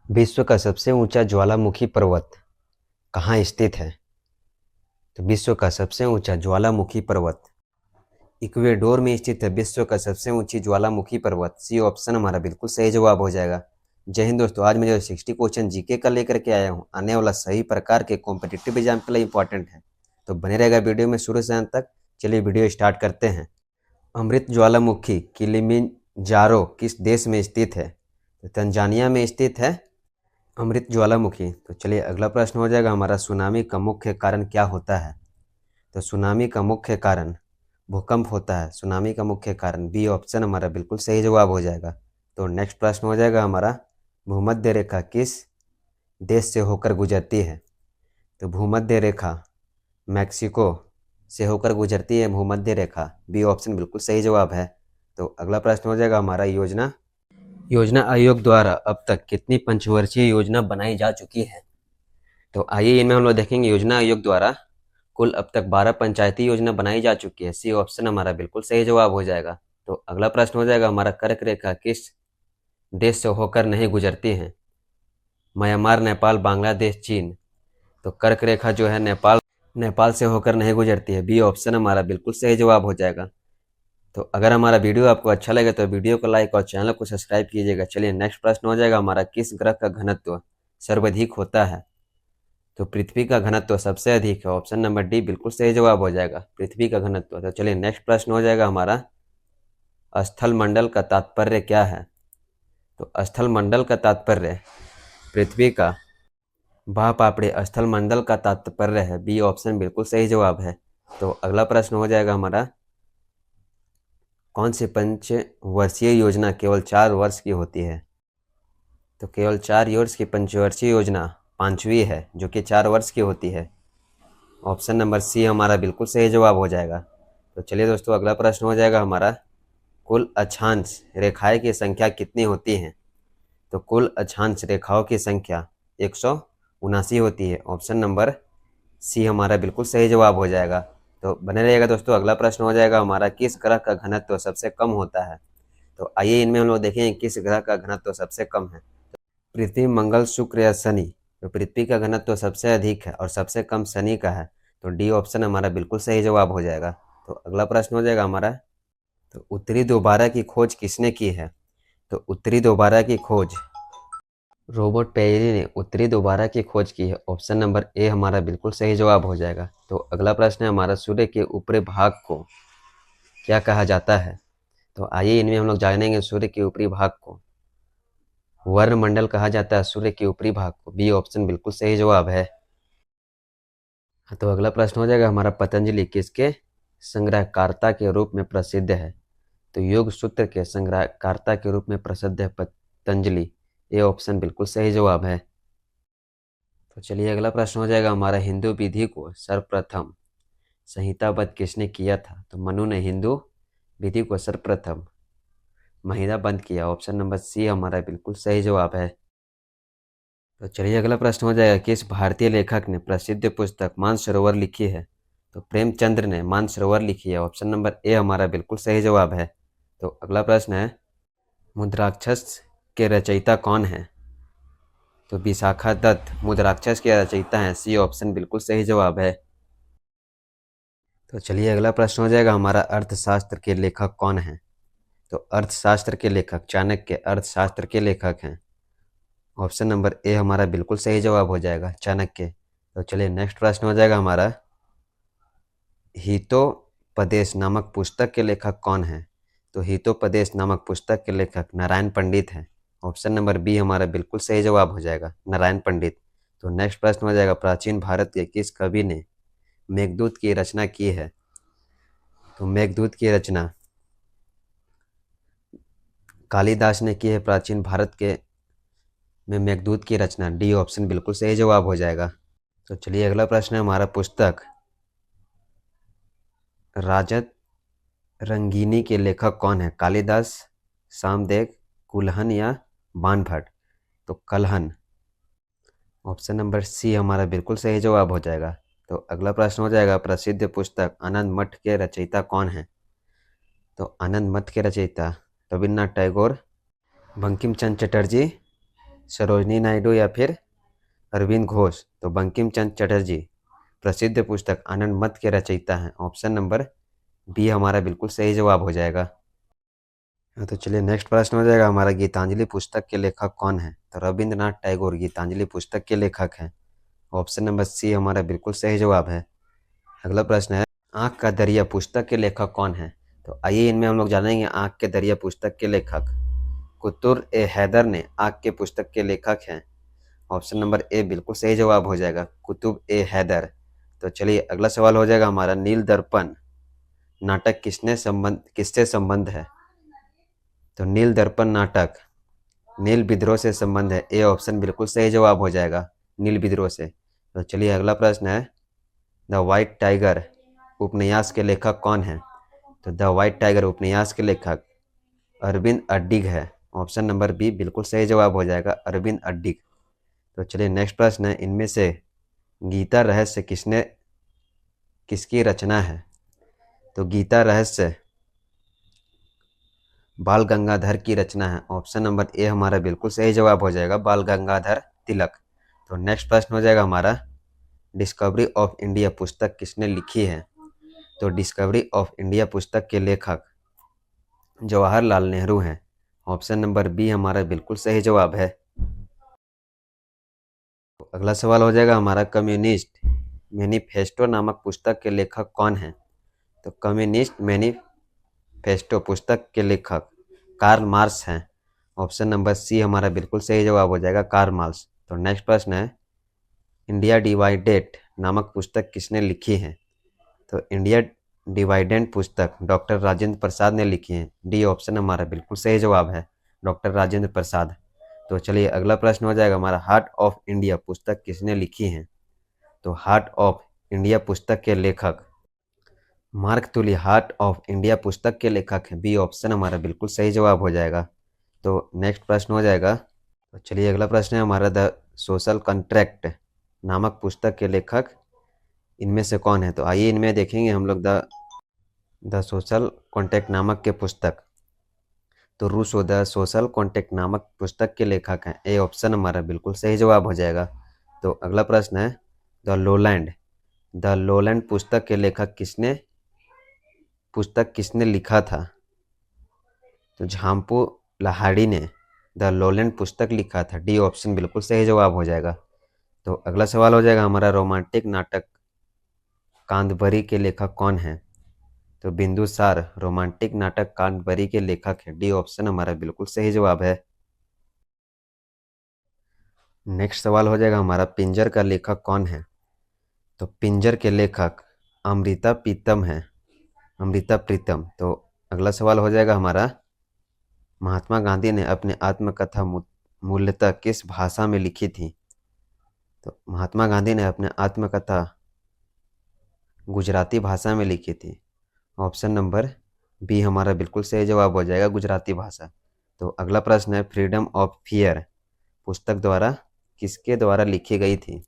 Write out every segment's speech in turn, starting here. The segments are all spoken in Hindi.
विश्व का सबसे ऊंचा ज्वालामुखी पर्वत कहाँ स्थित है? तो विश्व का सबसे ऊंचा ज्वालामुखी पर्वत इक्वेडोर में स्थित है। विश्व का सबसे ऊंची ज्वालामुखी पर्वत, सी ऑप्शन हमारा बिल्कुल सही जवाब हो जाएगा। जय हिंद दोस्तों, आज मैं जो 60 क्वेश्चन जीके का लेकर के आया हूँ, आने वाला सही प्रकार के कॉम्पिटिटिव एग्जाम के लिए इंपॉर्टेंट है, तो बने रहेगा वीडियो में शुरू से अंत तक। चलिए वीडियो स्टार्ट करते हैं। अमृत ज्वालामुखी किलिमिंजारो किस देश में स्थित है? तो तंजानिया में स्थित है अमृत ज्वालामुखी। तो चलिए अगला प्रश्न हो जाएगा हमारा, सुनामी का मुख्य कारण क्या होता है? तो सुनामी का मुख्य कारण भूकंप होता है। सुनामी का मुख्य कारण बी ऑप्शन हमारा बिल्कुल सही जवाब हो जाएगा। तो नेक्स्ट प्रश्न हो जाएगा हमारा, भूमध्य रेखा किस देश से होकर गुजरती है? तो भूमध्य रेखा मैक्सिको से होकर गुजरती है भूमध्य रेखा, बी ऑप्शन बिल्कुल सही जवाब है। तो अगला प्रश्न हो जाएगा हमारा, योजना योजना आयोग द्वारा अब तक कितनी पंचवर्षीय योजना बनाई जा चुकी है? तो आइए इनमें हम लोग देखेंगे। योजना आयोग द्वारा कुल अब तक 12 पंचायती योजना बनाई जा चुकी है, सी ऑप्शन हमारा बिल्कुल सही जवाब हो जाएगा। तो अगला प्रश्न हो जाएगा हमारा, कर्क रेखा किस देश से होकर नहीं गुजरती है? म्यांमार, नेपाल, बांग्लादेश, चीन। तो कर्क रेखा जो है नेपाल से होकर नहीं गुजरती है, बी ऑप्शन हमारा बिल्कुल सही जवाब हो जाएगा। तो अगर हमारा वीडियो आपको अच्छा लगे तो वीडियो को लाइक और चैनल को सब्सक्राइब कीजिएगा। चलिए नेक्स्ट प्रश्न हो जाएगा हमारा, किस ग्रह का घनत्व सर्वाधिक होता है? तो पृथ्वी का घनत्व सबसे अधिक है, ऑप्शन नंबर डी बिल्कुल सही जवाब हो जाएगा, पृथ्वी का घनत्व। तो चलिए नेक्स्ट प्रश्न हो जाएगा हमारा, स्थल मंडल का तात्पर्य क्या है? तो स्थल मंडल का तात्पर्य पृथ्वी का भापापड़ी स्थल मंडल का तात्पर्य है, बी ऑप्शन बिल्कुल सही जवाब है। तो अगला प्रश्न हो जाएगा हमारा, कौन सी पंचवर्षीय योजना केवल 4 वर्ष की होती है? तो केवल 4 वर्ष की पंचवर्षीय योजना पांचवी है, जो कि 4 वर्ष की होती है, ऑप्शन नंबर सी हमारा बिल्कुल सही जवाब हो जाएगा। तो चलिए दोस्तों अगला प्रश्न हो जाएगा हमारा, कुल अक्षांश रेखाएं की संख्या कितनी होती है? तो कुल अक्षांश रेखाओं की संख्या 179 होती है, ऑप्शन नंबर सी हमारा बिल्कुल सही जवाब हो जाएगा। तो बने रहिएगा दोस्तों, अगला प्रश्न हो जाएगा हमारा, किस ग्रह का घनत्व सबसे कम होता है? तो आइए इनमें हम लोग देखेंगे किस ग्रह का घनत्व सबसे कम है। पृथ्वी, मंगल, शुक्र या शनि? तो पृथ्वी का घनत्व सबसे अधिक है और सबसे कम शनि का है, तो डी ऑप्शन हमारा बिल्कुल सही जवाब हो जाएगा। तो अगला प्रश्न हो जाएगा हमारा, तो उत्तरी दोबारा की खोज किसने की है? तो उत्तरी दोबारा की खोज रोबर्ट पेरी ने उत्तरी दोबारा की खोज की है, ऑप्शन नंबर ए हमारा बिल्कुल सही जवाब हो जाएगा। तो अगला प्रश्न है हमारा, सूर्य के ऊपरी भाग को क्या कहा जाता है? तो आइए इनमें हम लोग जानेंगे, सूर्य के ऊपरी भाग को वर्णमंडल कहा जाता है, सूर्य के ऊपरी भाग को, बी ऑप्शन बिल्कुल सही जवाब है। तो अगला प्रश्न हो जाएगा हमारा, पतंजलि किसके संग्रहकर्ता के रूप में प्रसिद्ध है? तो योग सूत्र के संग्रहकर्ता के रूप में प्रसिद्ध है पतंजलि, ये ऑप्शन बिल्कुल सही जवाब है। तो चलिए अगला प्रश्न हो जाएगा हमारा, हिंदू विधि को सर्वप्रथम संहिताबद्ध किसने किया था? तो मनु ने हिंदू विधि को सर्वप्रथम संहिताबद्ध किया, ऑप्शन नंबर सी हमारा बिल्कुल सही जवाब है। तो चलिए अगला प्रश्न हो जाएगा, किस भारतीय लेखक ने प्रसिद्ध पुस्तक मानसरोवर लिखी है? तो प्रेमचंद्र ने मानसरोवर लिखी है, ऑप्शन नंबर ए हमारा बिल्कुल सही जवाब है। तो अगला प्रश्न है, मुद्राक्षस के रचयिता कौन है? तो विशाखा दत्त मुद्राक्षस के रचयिता हैं, सी ऑप्शन बिल्कुल सही जवाब है। तो चलिए अगला प्रश्न हो जाएगा हमारा, अर्थशास्त्र के लेखक कौन है? तो अर्थशास्त्र के लेखक चाणक्य अर्थशास्त्र के लेखक हैं, ऑप्शन नंबर ए हमारा बिल्कुल सही जवाब हो जाएगा, चाणक्य। तो चलिए नेक्स्ट प्रश्न हो जाएगा हमारा, हितोपदेश नामक पुस्तक के लेखक कौन है? तो हितोपदेश नामक पुस्तक के लेखक नारायण पंडित हैं, ऑप्शन नंबर बी हमारा बिल्कुल सही जवाब हो जाएगा, नारायण पंडित। तो नेक्स्ट प्रश्न हो जाएगा, प्राचीन भारत के किस कवि ने मेघदूत की रचना की है? तो मेघदूत की रचना कालिदास ने की है, प्राचीन भारत के में मेघदूत की रचना, डी ऑप्शन बिल्कुल सही जवाब हो जाएगा। तो चलिए अगला प्रश्न है हमारा, पुस्तक राजत रंगीनी के लेखक कौन है? कालिदास, सामदेव, कुल्हन या बाणभट्ट? तो कल्हन, ऑप्शन नंबर सी हमारा बिल्कुल सही जवाब हो जाएगा। तो अगला प्रश्न हो जाएगा, प्रसिद्ध पुस्तक आनंद मठ के रचयिता कौन है? तो आनंद मठ के रचयिता रविन्द्रनाथ टैगोर, बंकिम चंद्र चटर्जी सरोजनी नायडू या फिर अरविंद घोष? तो बंकिम चंद्र चटर्जी प्रसिद्ध पुस्तक आनंद मठ के रचयिता हैं। ऑप्शन नंबर बी हमारा बिल्कुल सही जवाब हो जाएगा। हाँ, तो चलिए नेक्स्ट प्रश्न हो जाएगा हमारा, गीतांजलि पुस्तक के लेखक कौन है? तो रविंद्रनाथ टैगोर गीतांजलि पुस्तक के लेखक हैं। ऑप्शन नंबर सी हमारा बिल्कुल सही जवाब है। अगला प्रश्न है, आँख का दरिया पुस्तक के लेखक कौन है? तो आइए इनमें हम लोग जानेंगे आँख के दरिया पुस्तक के लेखक। कुतुर ए हैदर ने आँख के पुस्तक के लेखक हैं। ऑप्शन नंबर ए बिल्कुल सही जवाब हो जाएगा, कुतुब ए हैदर। तो चलिए अगला सवाल हो जाएगा हमारा, नील दर्पण नाटक किससे संबंध है? तो नील दर्पण नाटक नील विद्रोह से संबंध है। ए ऑप्शन बिल्कुल सही जवाब हो जाएगा, नील विद्रोह से। तो चलिए अगला प्रश्न है, द वाइट टाइगर उपन्यास के लेखक कौन है? तो द वाइट टाइगर उपन्यास के लेखक अरविंद अड्डिग है। ऑप्शन नंबर बी बिल्कुल सही जवाब हो जाएगा, अरविंद अड्डिग। तो चलिए नेक्स्ट प्रश्न है, इनमें से गीता रहस्य किसकी रचना है? तो गीता रहस्य बाल गंगाधर की रचना है। ऑप्शन नंबर ए हमारा बिल्कुल सही जवाब हो जाएगा, बाल गंगाधर तिलक। तो नेक्स्ट प्रश्न हो जाएगा हमारा, डिस्कवरी ऑफ इंडिया पुस्तक किसने लिखी है? तो डिस्कवरी ऑफ इंडिया पुस्तक के लेखक जवाहरलाल नेहरू हैं। ऑप्शन नंबर बी हमारा बिल्कुल सही जवाब है। तो अगला सवाल हो जाएगा हमारा, कम्युनिस्ट मैनिफेस्टो नामक पुस्तक के लेखक कौन है? तो कम्युनिस्ट मैनिफेस्टो पुस्तक के लेखक कार्ल मार्क्स हैं। ऑप्शन नंबर सी हमारा बिल्कुल सही जवाब हो जाएगा, कार्ल मार्क्स। तो नेक्स्ट प्रश्न है, इंडिया डिवाइडेड नामक पुस्तक किसने लिखी है? तो इंडिया डिवाइडेड पुस्तक डॉक्टर राजेंद्र प्रसाद ने लिखी है। डी ऑप्शन हमारा बिल्कुल सही जवाब है, डॉक्टर राजेंद्र प्रसाद। तो चलिए अगला प्रश्न हो जाएगा हमारा, हार्ट ऑफ इंडिया पुस्तक किसने लिखी है? तो हार्ट ऑफ इंडिया पुस्तक के लेखक mark Tuli heart of India पुस्तक के लेखक हैं। बी ऑप्शन हमारा बिल्कुल सही जवाब हो जाएगा। तो नेक्स्ट प्रश्न हो जाएगा, तो चलिए अगला प्रश्न है हमारा, द सोशल कॉन्ट्रैक्ट नामक पुस्तक के लेखक इनमें से कौन है? तो आइए इनमें देखेंगे हम लोग, द सोशल कॉन्ट्रैक्ट नामक के पुस्तक, तो रूसो द सोशल कॉन्ट्रैक्ट नामक पुस्तक के लेखक हैं। ए ऑप्शन हमारा बिल्कुल सही जवाब हो जाएगा। तो अगला प्रश्न है, द लोलैंड पुस्तक किसने लिखा था? तो झांपू लाहिड़ी ने द लोलैंड पुस्तक लिखा था। डी ऑप्शन बिल्कुल सही जवाब हो जाएगा। तो अगला सवाल हो जाएगा हमारा, रोमांटिक नाटक कांदबरी के लेखक कौन है? तो बिंदुसार रोमांटिक नाटक कांदबरी के लेखक है। डी ऑप्शन हमारा बिल्कुल सही जवाब है। नेक्स्ट सवाल हो जाएगा हमारा, पिंजर का लेखक कौन है? तो पिंजर के लेखक अमृता प्रीतम। तो अगला सवाल हो जाएगा हमारा, महात्मा गांधी ने अपने आत्मकथा मूलतः किस भाषा में लिखी थी? तो महात्मा गांधी ने अपने आत्मकथा गुजराती भाषा में लिखी थी। ऑप्शन नंबर बी हमारा बिल्कुल सही जवाब हो जाएगा, गुजराती भाषा। तो अगला प्रश्न है, फ्रीडम ऑफ फियर पुस्तक किसके द्वारा लिखी गई थी?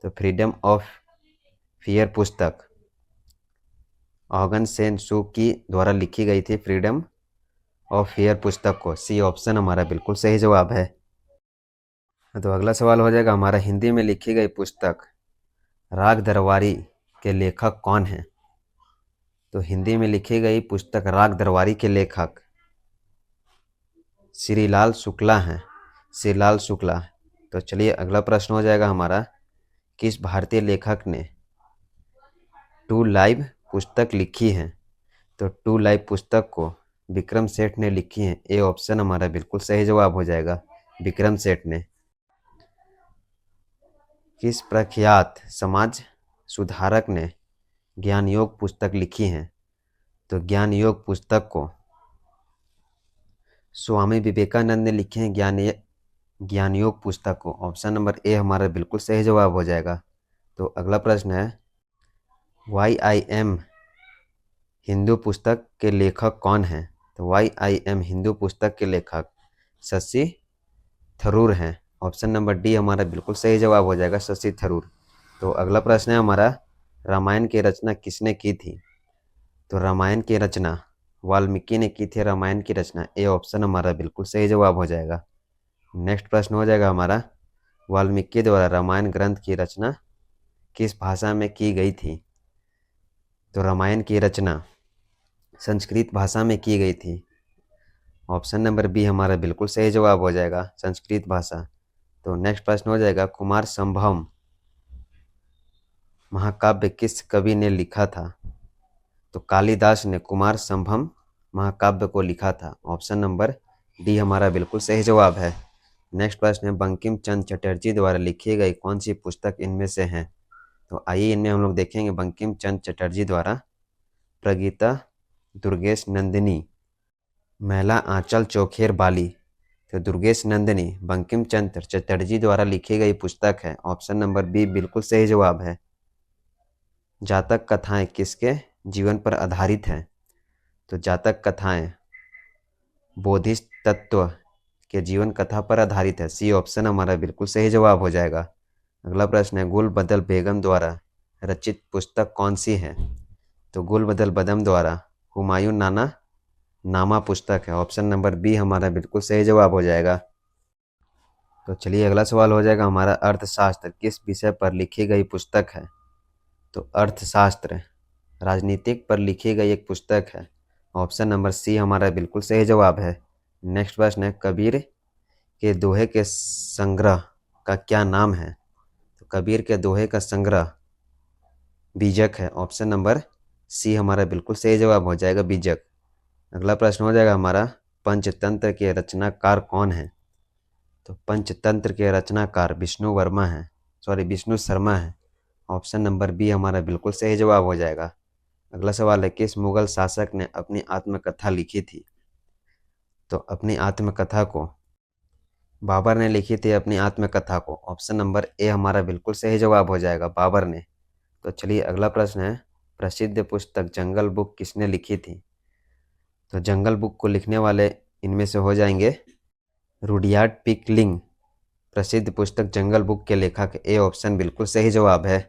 तो फ्रीडम ऑफ फियर पुस्तक ऑगन सेन सू की द्वारा लिखी गई थी, फ्रीडम ऑफ फियर पुस्तक को। सी ऑप्शन हमारा बिल्कुल सही जवाब है। तो अगला सवाल हो जाएगा हमारा, हिंदी में लिखी गई पुस्तक राग दरबारी के लेखक कौन है? तो हिंदी में लिखी गई पुस्तक राग दरबारी के लेखक श्रीलाल शुक्ला हैं, श्रीलाल शुक्ला। तो चलिए अगला प्रश्न हो जाएगा हमारा, किस भारतीय लेखक ने टू लाइव पुस्तक लिखी है? तो टू लाइव पुस्तक को विक्रम सेठ ने लिखी है। ए ऑप्शन हमारा बिल्कुल सही जवाब हो जाएगा, विक्रम सेठ ने। किस प्रख्यात समाज सुधारक ने ज्ञान योग पुस्तक लिखी है? तो ज्ञान योग पुस्तक को स्वामी विवेकानंद ने लिखे हैं, ज्ञान योग पुस्तक को। ऑप्शन नंबर ए हमारा बिल्कुल सही जवाब हो जाएगा। तो अगला प्रश्न है, YIM हिंदू पुस्तक के लेखक कौन है? तो YIM हिंदू पुस्तक के लेखक शशि थरूर हैं। ऑप्शन नंबर डी हमारा बिल्कुल सही जवाब हो जाएगा, शशि थरूर। तो अगला प्रश्न है हमारा, रामायण की रचना किसने की थी? तो रामायण की रचना वाल्मीकि ने की थी, रामायण की रचना। ए ऑप्शन हमारा बिल्कुल सही जवाब हो जाएगा। नेक्स्ट प्रश्न हो जाएगा हमारा, वाल्मीकि द्वारा रामायण ग्रंथ की रचना किस भाषा में की गई थी? तो रामायण की रचना संस्कृत भाषा में की गई थी। ऑप्शन नंबर बी हमारा बिल्कुल सही जवाब हो जाएगा, संस्कृत भाषा। तो नेक्स्ट प्रश्न हो जाएगा, कुमार संभवम महाकाव्य किस कवि ने लिखा था? तो कालिदास ने कुमार संभवम महाकाव्य को लिखा था। ऑप्शन नंबर डी हमारा बिल्कुल सही जवाब है। नेक्स्ट प्रश्न है, बंकिम चंद्र चटर्जी द्वारा लिखी गई कौन सी पुस्तक इनमें से है? तो आइए इनमें हम लोग देखेंगे। बंकिम चंद्र चटर्जी द्वारा प्रगीता दुर्गेश नंदिनी मैला आंचल चोखेर बाली। तो दुर्गेश नंदिनी बंकिम चंद्र चटर्जी द्वारा लिखी गई पुस्तक है। ऑप्शन नंबर बी बिल्कुल सही जवाब है। जातक कथाएं किसके जीवन पर आधारित हैं? तो जातक कथाएं बोधिसत्व तत्व के जीवन कथा पर आधारित है। सी ऑप्शन हमारा बिल्कुल सही जवाब हो जाएगा। अगला प्रश्न है, गुल बदल बेगम द्वारा रचित पुस्तक कौन सी है? तो गुल बदल बेगम द्वारा हुमायूं नाना नामा पुस्तक है। ऑप्शन नंबर बी हमारा बिल्कुल सही जवाब हो जाएगा। तो चलिए अगला सवाल हो जाएगा हमारा, अर्थशास्त्र किस विषय पर लिखी गई पुस्तक है? तो अर्थशास्त्र राजनीतिक पर लिखी गई एक पुस्तक है। ऑप्शन नंबर सी हमारा बिल्कुल सही जवाब है। नेक्स्ट प्रश्न है, कबीर के दोहे के संग्रह का क्या नाम है? तो कबीर के दोहे का संग्रह बीजक है। ऑप्शन नंबर सी हमारा बिल्कुल सही जवाब हो जाएगा, बीजक। अगला प्रश्न हो जाएगा हमारा, पंचतंत्र के रचनाकार कौन है? तो पंचतंत्र के रचनाकार विष्णु शर्मा है। ऑप्शन नंबर बी हमारा बिल्कुल सही जवाब हो जाएगा। अगला सवाल है, किस मुगल शासक ने अपनी आत्मकथा लिखी थी? तो अपनी आत्मकथा को बाबर ने लिखी थी अपनी आत्मकथा को। ऑप्शन नंबर ए हमारा बिल्कुल सही जवाब हो जाएगा, बाबर ने। तो चलिए अगला प्रश्न है, प्रसिद्ध पुस्तक जंगल बुक किसने लिखी थी? तो जंगल बुक को लिखने वाले इनमें से हो जाएंगे रुडयार्ड किपलिंग। प्रसिद्ध पुस्तक जंगल बुक के लेखक ए ऑप्शन बिल्कुल सही जवाब है।